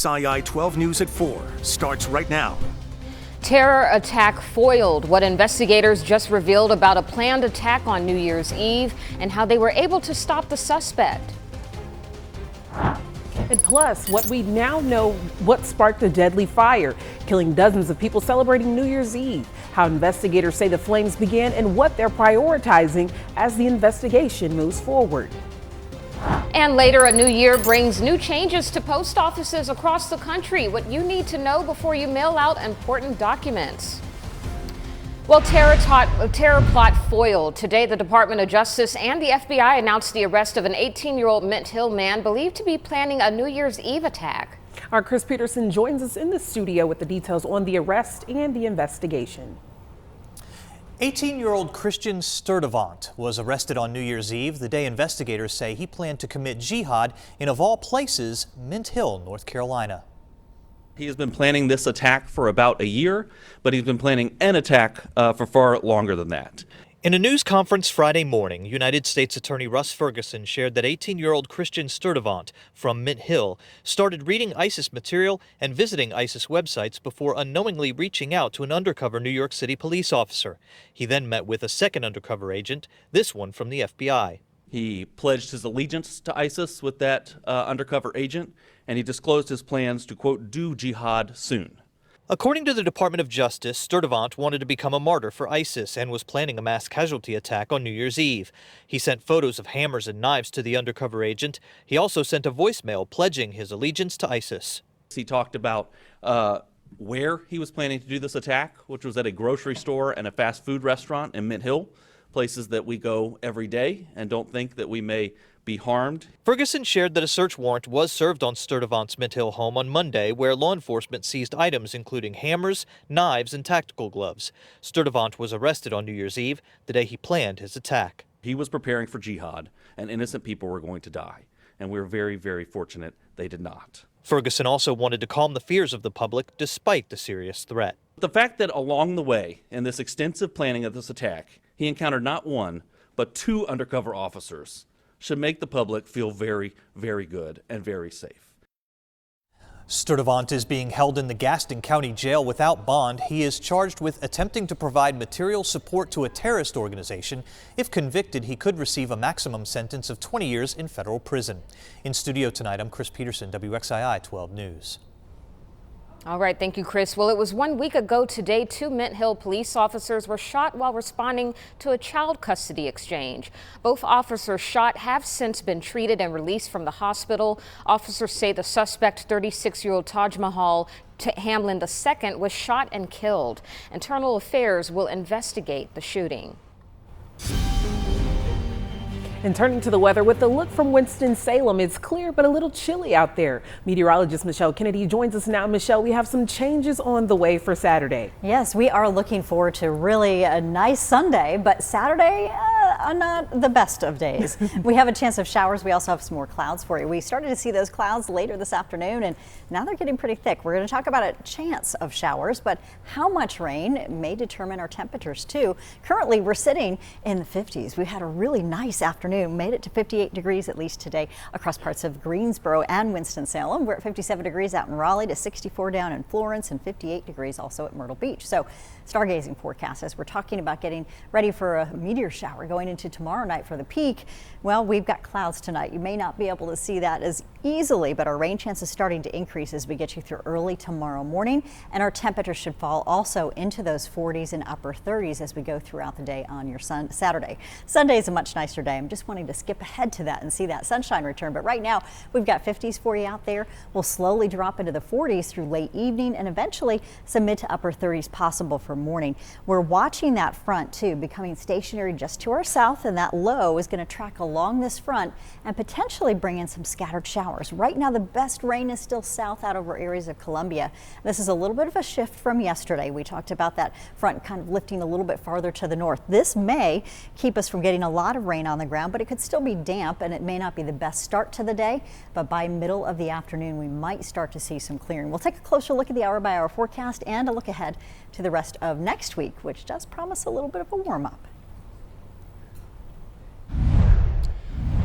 WXII 12 News at 4 starts right now. Terror attack foiled. What investigators just revealed about a planned attack on New Year's Eve and how they were able to stop the suspect. And plus, what we now know what sparked the deadly fire, killing dozens of people celebrating New Year's Eve, how investigators say the flames began and what they're prioritizing as the investigation moves forward. And later, a new year brings new changes to post offices across the country. What you need to know before you mail out important documents. Well, terror plot foiled. Today, the Department of Justice and the FBI announced the arrest of an 18-year-old Mint Hill man believed to be planning a New Year's Eve attack. Our Chris Peterson joins us in the studio with the details on the arrest and the investigation. 18-year-old Christian Sturdivant was arrested on New Year's Eve, the day investigators say he planned to commit jihad in, of all places, Mint Hill, North Carolina. He has been planning this attack for about a year, but he's been planning an attack for far longer than that. In a news conference Friday morning, United States Attorney Russ Ferguson shared that 18-year-old Christian Sturdivant from Mint Hill started reading ISIS material and visiting ISIS websites before unknowingly reaching out to an undercover New York City police officer. He then met with a second undercover agent, this one from the FBI. He pledged his allegiance to ISIS with that undercover agent, and he disclosed his plans to, quote, do jihad soon. According to the Department of Justice, Sturdivant wanted to become a martyr for ISIS and was planning a mass casualty attack on New Year's Eve. He sent photos of hammers and knives to the undercover agent. He also sent a voicemail pledging his allegiance to ISIS. He talked about where he was planning to do this attack, which was at a grocery store and a fast food restaurant in Mint Hill, places that we go every day and don't think that we may be harmed. Ferguson shared that a search warrant was served on Sturdivant's Mint Hill home on Monday, where law enforcement seized items including hammers, knives, and tactical gloves. Sturdivant was arrested on New Year's Eve, the day he planned his attack. He was preparing for jihad, and innocent people were going to die, and we're very, very fortunate they did not. Ferguson also wanted to calm the fears of the public despite the serious threat. The fact that along the way, in this extensive planning of this attack, he encountered not one, but two undercover officers should make the public feel very, very good and very safe. Sturdivant is being held in the Gaston County Jail without bond. He is charged with attempting to provide material support to a terrorist organization. If convicted, he could receive a maximum sentence of 20 years in federal prison. In studio tonight, I'm Chris Peterson, WXII 12 News. All right, thank you, Chris. Well, it was 1 week ago today, two Mint Hill police officers were shot while responding to a child custody exchange. Both officers shot have since been treated and released from the hospital. Officers say the suspect, 36-year-old Taj Mahal Hamlin II, was shot and killed. Internal Affairs will investigate the shooting. And turning to the weather with a look from Winston-Salem, it's clear but a little chilly out there. Meteorologist Michelle Kennedy joins us now. Michelle, we have some changes on the way for Saturday. Yes, we are looking forward to really a nice Sunday, but Saturday, not the best of days. We have a chance of showers. We also have some more clouds for you. We started to see those clouds later this afternoon, and now they're getting pretty thick. We're going to talk about a chance of showers, but how much rain may determine our temperatures too. Currently, we're sitting in the 50s. We had a really nice afternoon, made it to 58 degrees at least today across parts of Greensboro and Winston-Salem. We're at 57 degrees out in Raleigh, to 64 down in Florence, and 58 degrees also at Myrtle Beach. So stargazing forecast as we're talking about getting ready for a meteor shower going into tomorrow night for the peak. Well, we've got clouds tonight. You may not be able to see that as easily, but our rain chance is starting to increase as we get you through early tomorrow morning, and our temperatures should fall also into those 40s and upper 30s as we go throughout the day on your Saturday. Sunday is a much nicer day. I'm just wanting to skip ahead to that and see that sunshine return, but right now we've got 50s for you out there. We'll slowly drop into the 40s through late evening and eventually some mid to upper 30s possible for morning. We're watching that front too becoming stationary just to our south, and that low is going to track along this front and potentially bring in some scattered showers. Right now the best rain is still south out over areas of Columbia. This is a little bit of a shift from yesterday. We talked about that front kind of lifting a little bit farther to the north. This may keep us from getting a lot of rain on the ground, but it could still be damp and it may not be the best start to the day, but by middle of the afternoon we might start to see some clearing. We'll take a closer look at the hour by hour forecast and a look ahead to the rest of next week, which does promise a little bit of a warm up.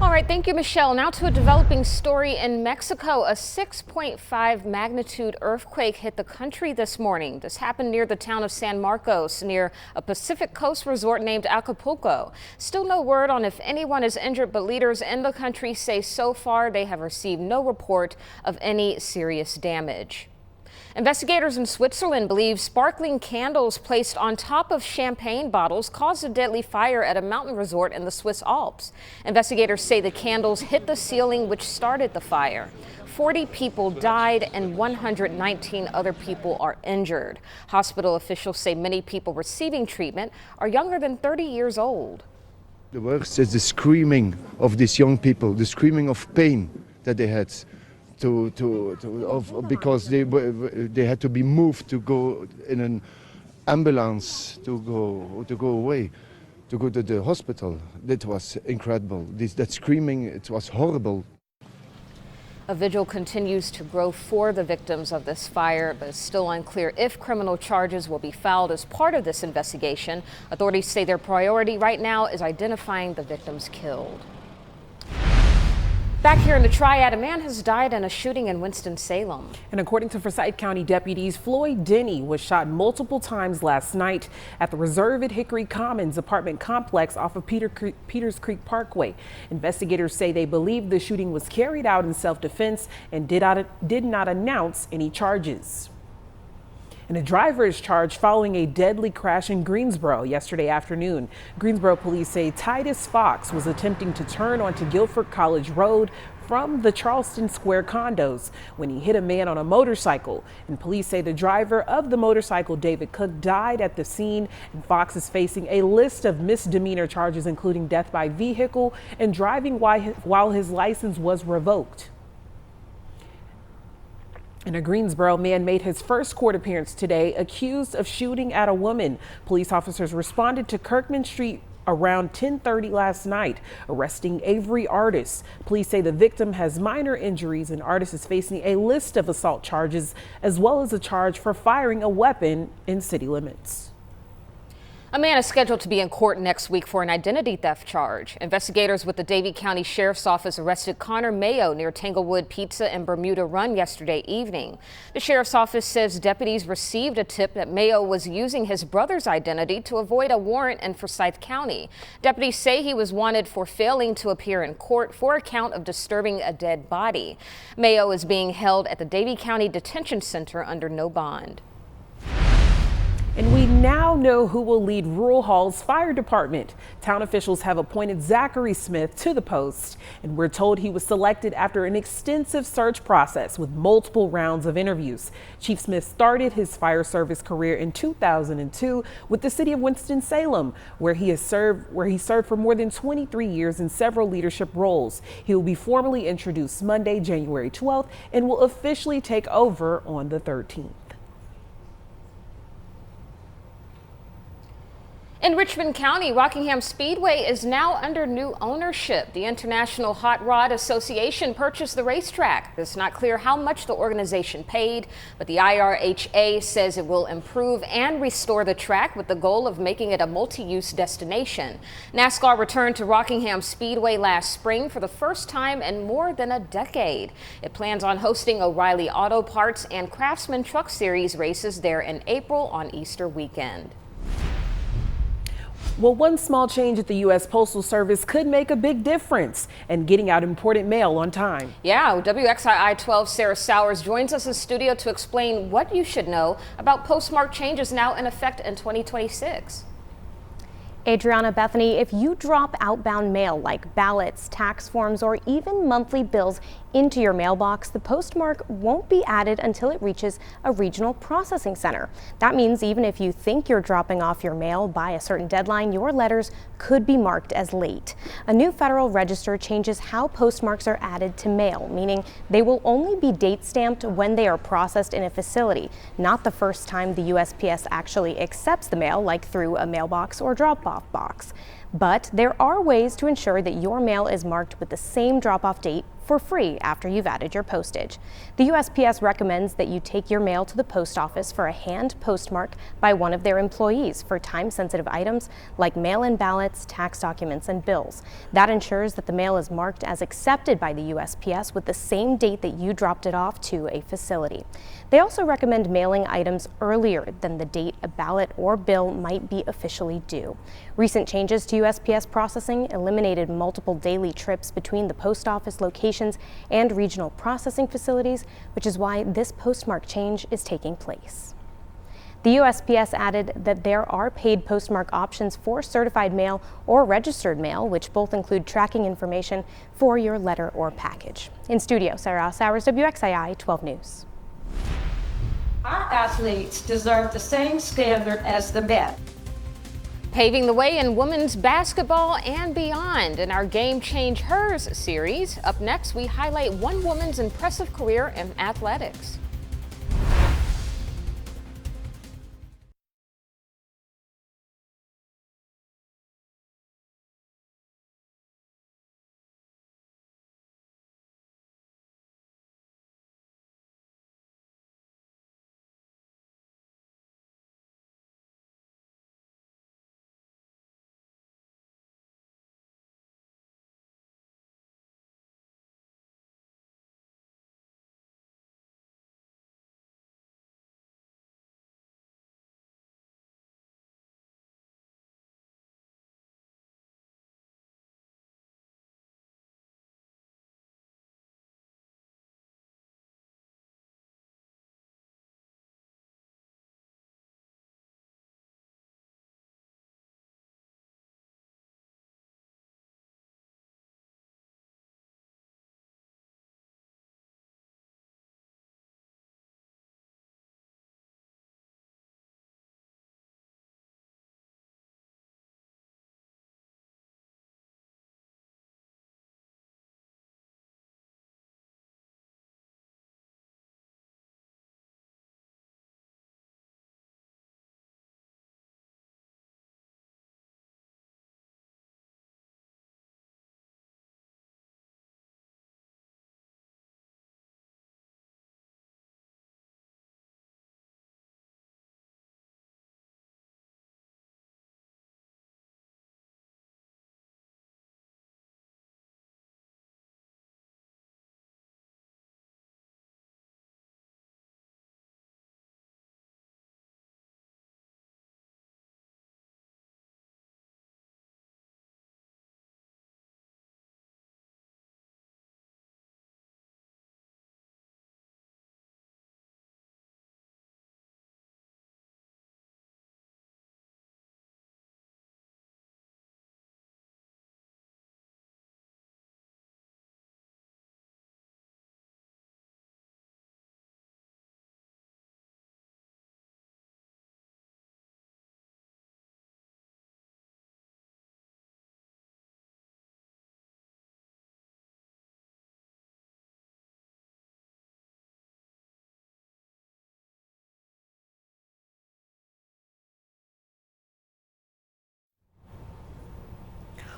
All right, thank you, Michelle. Now to a developing story in Mexico. A 6.5 magnitude earthquake hit the country this morning. This happened near the town of San Marcos, near a Pacific Coast resort named Acapulco. Still no word on if anyone is injured, but leaders in the country say so far they have received no report of any serious damage. Investigators in Switzerland believe sparkling candles placed on top of champagne bottles caused a deadly fire at a mountain resort in the Swiss Alps. Investigators say the candles hit the ceiling, which started the fire. 40 people died and 119 other people are injured. Hospital officials say many people receiving treatment are younger than 30 years old. The worst is the screaming of these young people, the screaming of pain that they had. Because they had to be moved to go in an ambulance to go away, to go to the hospital. That was incredible. That screaming, it was horrible. A vigil continues to grow for the victims of this fire, but it's still unclear if criminal charges will be filed as part of this investigation. Authorities say their priority right now is identifying the victims killed. Back here in the Triad, a man has died in a shooting in Winston-Salem. And according to Forsyth County deputies, Floyd Denny was shot multiple times last night at the Reserve at Hickory Commons apartment complex off of Peters Creek Parkway. Investigators say they believe the shooting was carried out in self-defense and did not announce any charges. And a driver is charged following a deadly crash in Greensboro yesterday afternoon. Greensboro police say Titus Fox was attempting to turn onto Guilford College Road from the Charleston Square condos when he hit a man on a motorcycle. And police say the driver of the motorcycle, David Cook, died at the scene. And Fox is facing a list of misdemeanor charges, including death by vehicle and driving while his license was revoked. And a Greensboro man made his first court appearance today, accused of shooting at a woman. Police officers responded to Kirkman Street around 10:30 last night, arresting Avery Artis. Police say the victim has minor injuries and Artis is facing a list of assault charges, as well as a charge for firing a weapon in city limits. A man is scheduled to be in court next week for an identity theft charge. Investigators with the Davie County Sheriff's Office arrested Connor Mayo near Tanglewood Pizza and Bermuda Run yesterday evening. The Sheriff's Office says deputies received a tip that Mayo was using his brother's identity to avoid a warrant in Forsyth County. Deputies say he was wanted for failing to appear in court for a count of disturbing a dead body. Mayo is being held at the Davie County Detention Center under no bond. And we now know who will lead Rural Hall's fire department. Town officials have appointed Zachary Smith to the post, and we're told he was selected after an extensive search process with multiple rounds of interviews. Chief Smith started his fire service career in 2002 with the city of Winston-Salem, where he served for more than 23 years in several leadership roles. He will be formally introduced Monday, January 12th, and will officially take over on the 13th. In Richmond County, Rockingham Speedway is now under new ownership. The International Hot Rod Association purchased the racetrack. It's not clear how much the organization paid, but the IRHA says it will improve and restore the track with the goal of making it a multi-use destination. NASCAR returned to Rockingham Speedway last spring for the first time in more than a decade. It plans on hosting O'Reilly Auto Parts and Craftsman Truck Series races there in April on Easter weekend. Well, one small change at the U.S. Postal Service could make a big difference in getting out important mail on time. Yeah, WXII 12's Sarah Sowers joins us in studio to explain what you should know about postmark changes now in effect in 2026. Adrianna, Bethany, if you drop outbound mail like ballots, tax forms, or even monthly bills into your mailbox, the postmark won't be added until it reaches a regional processing center. That means even if you think you're dropping off your mail by a certain deadline, your letters could be marked as late. A new federal register changes how postmarks are added to mail, meaning they will only be date stamped when they are processed in a facility, not the first time the USPS actually accepts the mail, like through a mailbox or drop-off box. But there are ways to ensure that your mail is marked with the same drop-off date for free after you've added your postage. The USPS recommends that you take your mail to the post office for a hand postmark by one of their employees for time-sensitive items like mail-in ballots, tax documents, and bills. That ensures that the mail is marked as accepted by the USPS with the same date that you dropped it off to a facility. They also recommend mailing items earlier than the date a ballot or bill might be officially due. Recent changes to USPS processing eliminated multiple daily trips between the post office locations and regional processing facilities, which is why this postmark change is taking place. The USPS added that there are paid postmark options for certified mail or registered mail, which both include tracking information for your letter or package. In studio, Sarah Sowers, WXII 12 News. Our athletes deserve the same standard as the men. Paving the way in women's basketball and beyond in our Game Change Hers series. Up next, we highlight one woman's impressive career in athletics.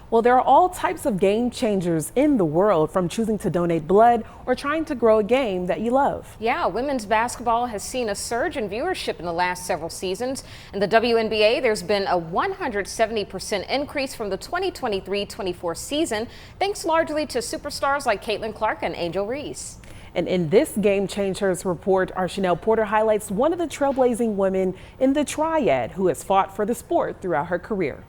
Well, there are all types of game changers in the world, from choosing to donate blood or trying to grow a game that you love. Yeah, women's basketball has seen a surge in viewership in the last several seasons. In the WNBA, there's been a 170% increase from the 2023-24 season, thanks largely to superstars like Caitlin Clark and Angel Reese. And in this Game Changers report, our Chanel Porter highlights one of the trailblazing women in the triad who has fought for the sport throughout her career.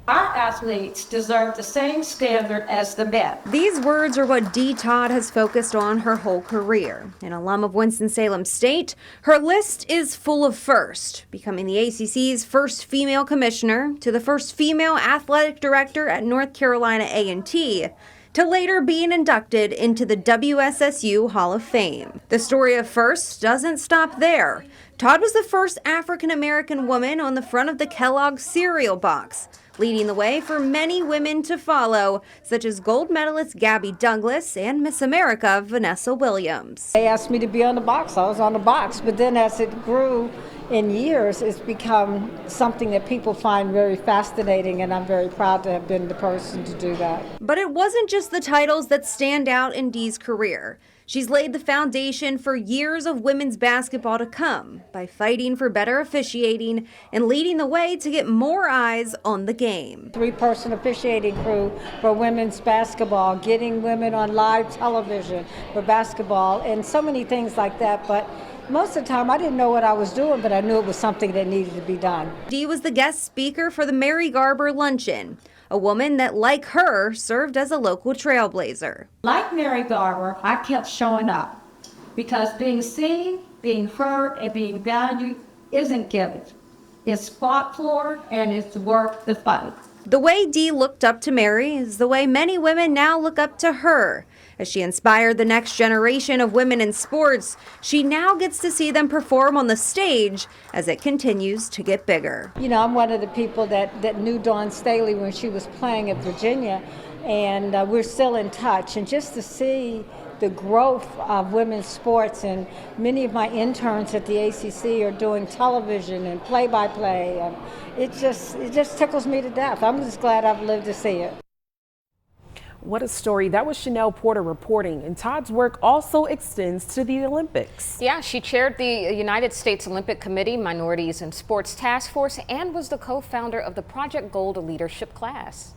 Our athletes deserve the same standard as the men. These words are what Dee Todd has focused on her whole career. An alum of Winston-Salem State, her list is full of first, becoming the ACC's first female commissioner, to the first female athletic director at North Carolina A&T, to later being inducted into the WSSU Hall of Fame. The story of first doesn't stop there. Todd was the first African-American woman on the front of the Kellogg's cereal box, leading the way for many women to follow, such as gold medalist Gabby Douglas and Miss America Vanessa Williams. They asked me to be on the box. I was on the box, but then as it grew in years, it's become something that people find very fascinating, and I'm very proud to have been the person to do that. But it wasn't just the titles that stand out in Dee's career. She's laid the foundation for years of women's basketball to come by fighting for better officiating and leading the way to get more eyes on the game. 3-person officiating crew for women's basketball, getting women on live television for basketball, and so many things like that. But most of the time, I didn't know what I was doing, but I knew it was something that needed to be done. Dee was the guest speaker for the Mary Garber Luncheon, a woman that, like her, served as a local trailblazer. Like Mary Garber, I kept showing up because being seen, being heard, and being valued isn't given. It's fought for, and it's worth the fight. The way Dee looked up to Mary is the way many women now look up to her. As she inspired the next generation of women in sports, she now gets to see them perform on the stage as it continues to get bigger. You know, I'm one of the people that knew Dawn Staley when she was playing at Virginia, and we're still in touch. And just to see the growth of women's sports, and many of my interns at the ACC are doing television and play-by-play, and it just tickles me to death. I'm just glad I've lived to see it. What a story. That was Chanel Porter reporting. And Todd's work also extends to the Olympics. Yeah, she chaired the United States Olympic Committee Minorities in Sports Task Force and was the co-founder of the Project Gold leadership class.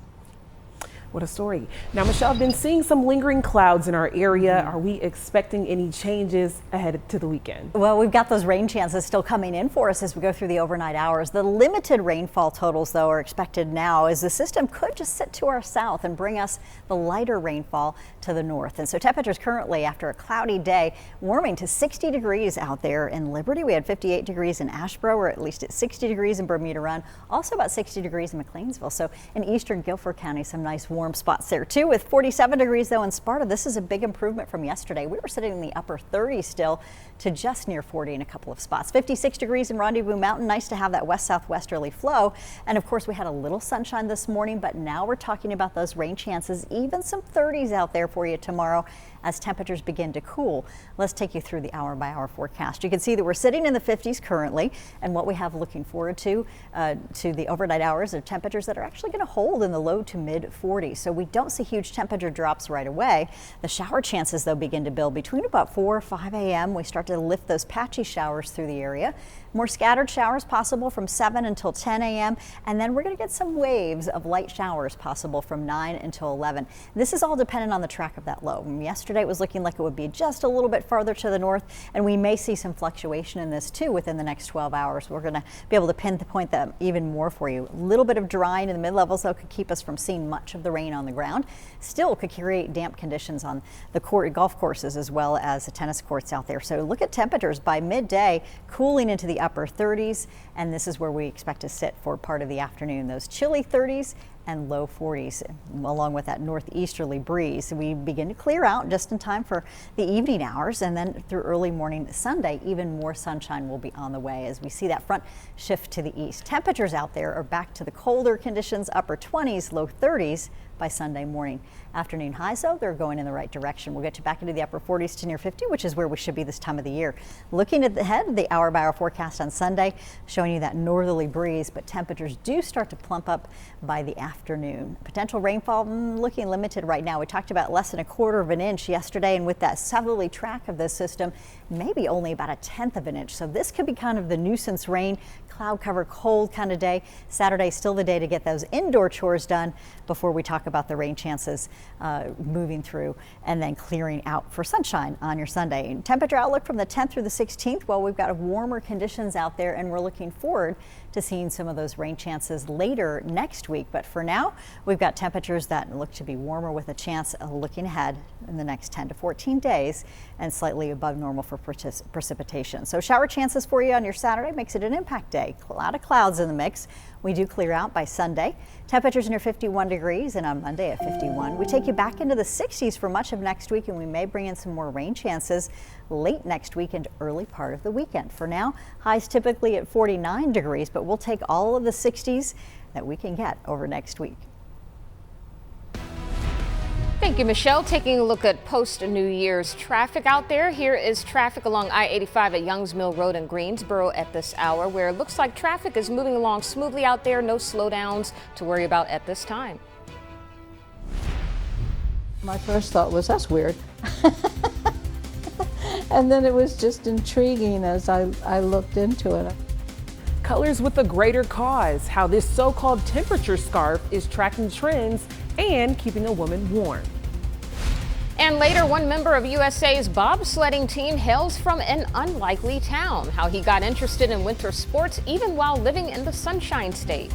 What a story. Now, Michelle, I've been seeing some lingering clouds in our area. Are we expecting any changes ahead to the weekend? Well, we've got those rain chances still coming in for us as we go through the overnight hours. The limited rainfall totals, though, are expected now as the system could just sit to our south and bring us the lighter rainfall to the north. And so temperatures currently, after a cloudy day, warming to 60 degrees out there in Liberty. We had 58 degrees in Asheboro. We're at least at 60 degrees in Bermuda Run. Also about 60 degrees in McLeansville. So in eastern Guilford County, some nice warm spots there too, with 47 degrees though in Sparta. This is a big improvement from yesterday. We were sitting in the upper 30s still to just near 40 in a couple of spots. 56 degrees in Rendezvous Mountain. Nice to have that west-southwesterly flow. And of course we had a little sunshine this morning, but now we're talking about those rain chances, even some 30s out there for you tomorrow as temperatures begin to cool. Let's take you through the hour-by-hour forecast. You can see that we're sitting in the 50s currently, and what we have looking forward to the overnight hours are temperatures that are actually going to hold in the low to mid 40s. So we don't see huge temperature drops right away. The shower chances, though, begin to build between about 4 or 5 a.m. We start to lift those patchy showers through the area. More scattered showers possible from 7 until 10 a.m. And then we're going to get some waves of light showers possible from 9 until 11. This is all dependent on the track of that low. Yesterday it was looking like it would be just a little bit farther to the north, and we may see some fluctuation in this too within the next 12 hours. We're going to be able to pinpoint that even more for you. A little bit of drying in the mid-levels though could keep us from seeing much of the rain on the ground. Still could create damp conditions on the golf courses as well as the tennis courts out there. So look at temperatures by midday cooling into the upper 30s, and this is where we expect to sit for part of the afternoon. Those chilly 30s and low 40s, along with that northeasterly breeze. We begin to clear out just in time for the evening hours, and then through early morning Sunday, even more sunshine will be on the way as we see that front shift to the east. Temperatures out there are back to the colder conditions, upper 20s, low 30s by Sunday morning. Afternoon highs, though, they're going in the right direction. We'll get you back into the upper 40s to near 50, which is where we should be this time of the year. Looking ahead, the hour-by-hour forecast on Sunday showing you that northerly breeze, but temperatures do start to plump up by the afternoon. Potential rainfall looking limited right now. We talked about less than 1/4 of an inch yesterday, and with that southerly track of this system, maybe only about 1/10 of an inch. So this could be kind of the nuisance rain, cloud cover, cold kind of day. Saturday still the day to get those indoor chores done before we talk about the rain chances moving through and then clearing out for sunshine on your Sunday. Temperature outlook from the 10th through the 16th. Well, we've got warmer conditions out there, and we're looking forward to seeing some of those rain chances later next week. But for now, we've got temperatures that look to be warmer with a chance of looking ahead in the next 10 to 14 days and slightly above normal for precipitation. So shower chances for you on your Saturday makes it an impact day. A lot of clouds in the mix. We do clear out by Sunday. Temperatures near 51 degrees, and on Monday at 51. We take you back into the 60s for much of next week, and we may bring in some more rain chances late next week and early part of the weekend. For now, highs typically at 49 degrees, but we'll take all of the 60s that we can get over next week. Thank you, Michelle. Taking a look at post-New Year's traffic out there. Here is traffic along I-85 at Youngs Mill Road in Greensboro at this hour, where it looks like traffic is moving along smoothly out there. No slowdowns to worry about at this time. My first thought was, that's weird. And then it was just intriguing as I looked into it. Colors with a greater cause, how this so-called temperature scarf is tracking trends and keeping a woman warm. And later, one member of USA's bobsledding team hails from an unlikely town. How he got interested in winter sports even while living in the Sunshine State.